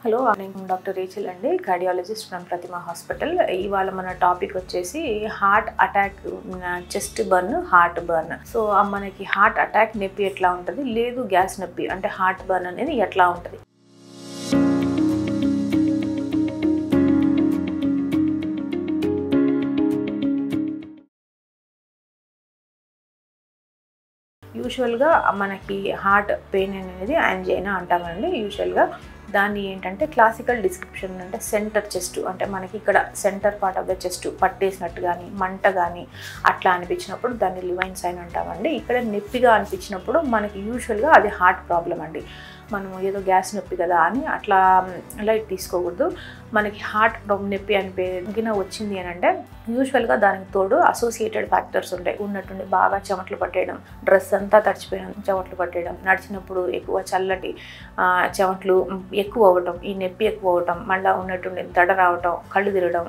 Hello, నేను doctor Rachel అండి, cardiologist from Pratima hospital. ఇవాళ మన టాపిక్ వచ్చేసి heart attack, chest burn, heart burn. So మనకి హార్ట్ అటాక్ నొప్పి ఎట్లా ఉంటుంది, లేదు గ్యాస్ నొప్పి అంటే హార్ట్ బర్న్ అనేది ఎట్లా ఉంటుంది. యూజువల్గా మనకి హార్ట్ పెయిన్ అనేది యాంజైనా అంటామండి. యూజువల్గా దాన్ని ఏంటంటే క్లాసికల్ డిస్క్రిప్షన్ అంటే సెంటర్ చెస్ట్, అంటే మనకి ఇక్కడ centre part of the chest పట్టేసినట్టు కానీ మంట కానీ అట్లా అనిపించినప్పుడు దాన్ని లివైన్ సైన్ అంటామండి. ఇక్కడ నొప్పిగా అనిపించినప్పుడు మనకి యూజువల్గా అది హార్ట్ ప్రాబ్లం అండి. మనము ఏదో గ్యాస్ నొప్పి కదా అని అట్లా లైట్ తీసుకోకూడదు. మనకి హార్ట్ నొప్పి అనిపించిన వచ్చింది అని అంటే యూజువల్గా దానికి తోడు అసోసియేటెడ్ ఫ్యాక్టర్స్ ఉంటాయి. ఉన్నట్టుండి బాగా చెమటలు పట్టేయడం, డ్రెస్ అంతా తడిచిపోయిన చెమటలు పట్టేయడం, నడిచినప్పుడు ఎక్కువ చల్లటి చెమటలు ఎక్కువ అవ్వటం, ఈ నొప్పి ఎక్కువ అవ్వటం, మళ్ళీ ఉన్నట్టుండి దడ రావటం, కళ్ళు తిరగడం,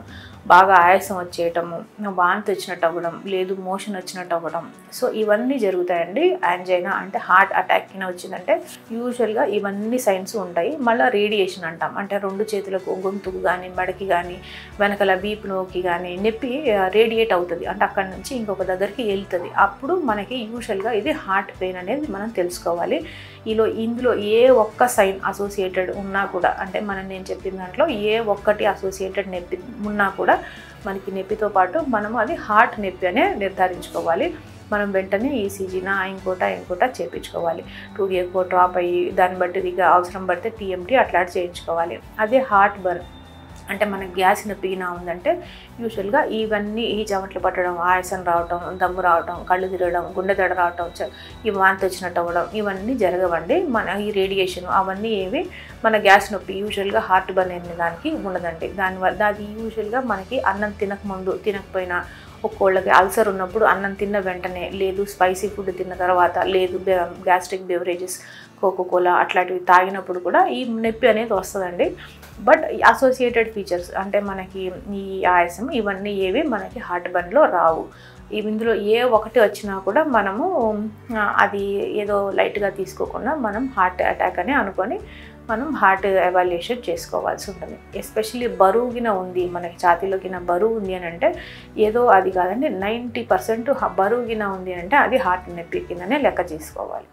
బాగా ఆయాసం వచ్చేయటము, వాంతి వచ్చినట్టు అవ్వడం, లేదు మోషన్ వచ్చినట్టు అవ్వడం. సో ఇవన్నీ జరుగుతాయండి. యాంజైనా అంటే హార్ట్ అటాక్ కింద వచ్చిందంటే యూజువల్గా ఇవన్నీ సైన్స్ ఉంటాయి. మళ్ళీ రేడియేషన్ అంటాం, అంటే రెండు చేతులకు గొంతుకు కానీ మెడకి కానీ వెనకల వీపు నోకి కానీ నొప్పి రేడియేట్ అవుతుంది, అంటే అక్కడి నుంచి ఇంకొక దగ్గరికి వెళ్తుంది. అప్పుడు మనకి యూజువల్గా ఇది హార్ట్ పెయిన్ అనేది మనం తెలుసుకోవాలి. ఇందులో ఏ ఒక్క సైన్ అసోసియేటెడ్ ఉన్నా కూడా, అంటే నేను చెప్పిన దాంట్లో ఏ ఒక్కటి అసోసియేటెడ్ నొప్పి ఉన్నా కూడా మనకి నొప్పితో పాటు మనము అది హార్ట్ నొప్పి అనే నిర్ధారించుకోవాలి. మనం వెంటనే ఈసీజీనా ఇంకోట చేయించుకోవాలి. 2 ఎక్కువ డ్రాప్ అయ్యి దాన్ని బట్టి ఇక అవసరం పడితే టీఎంటీ అట్లాంటి చేయించుకోవాలి. అదే హార్ట్ బర్న్ అంటే మనకి గ్యాస్ నొప్పినా ఉందంటే యూజువల్గా ఇవన్నీ ఈ చెమటలు పట్టడం, ఆయాసం రావటం, దమ్ము రావటం, కళ్ళు తిరగడం, గుండె దడ రావటం, ఈ వాంతి వచ్చినట్టు అవ్వడం ఇవన్నీ జరగవండి. మన ఈ రేడియేషన్ అవన్నీ ఏవి మన గ్యాస్ నొప్పి యూజువల్గా హార్ట్ బర్న్ అనే దానికి ఉండదండి. దానివల్ల అది యూజువల్గా మనకి అన్నం తినకముందు తినకపోయినా, ఒక్కోళ్ళకి అల్సర్ ఉన్నప్పుడు అన్నం తిన్న వెంటనే, లేదు స్పైసీ ఫుడ్ తిన్న తర్వాత, లేదు గ్యాస్ట్రిక్ బెవరేజెస్ కోకోకోలా అట్లాంటివి తాగినప్పుడు కూడా ఈ నొప్పి అనేది వస్తుందండి. బట్ అసోసియేటెడ్ ఫీచర్స్ అంటే మనకి ఈ ఆయాసం ఇవన్నీ ఏవి మనకి హార్ట్ బర్న్లో రావు. ఇందులో ఏ ఒకటి వచ్చినా కూడా మనము అది ఏదో లైట్గా తీసుకోకుండా మనం హార్ట్ అటాక్ అని అనుకొని మనం హార్ట్ ఎవాల్యుయేషన్ చేసుకోవాల్సి ఉంటుంది. ఎస్పెషల్లీ బరువుగిన ఉంది, మనకి ఛాతీలోకిన బరువు ఉంది అని అంటే ఏదో అది కాదండి, 90% బరువుగిన ఉంది అంటే అది హార్ట్ నొప్పి కిందనే లెక్క చేసుకోవాలి.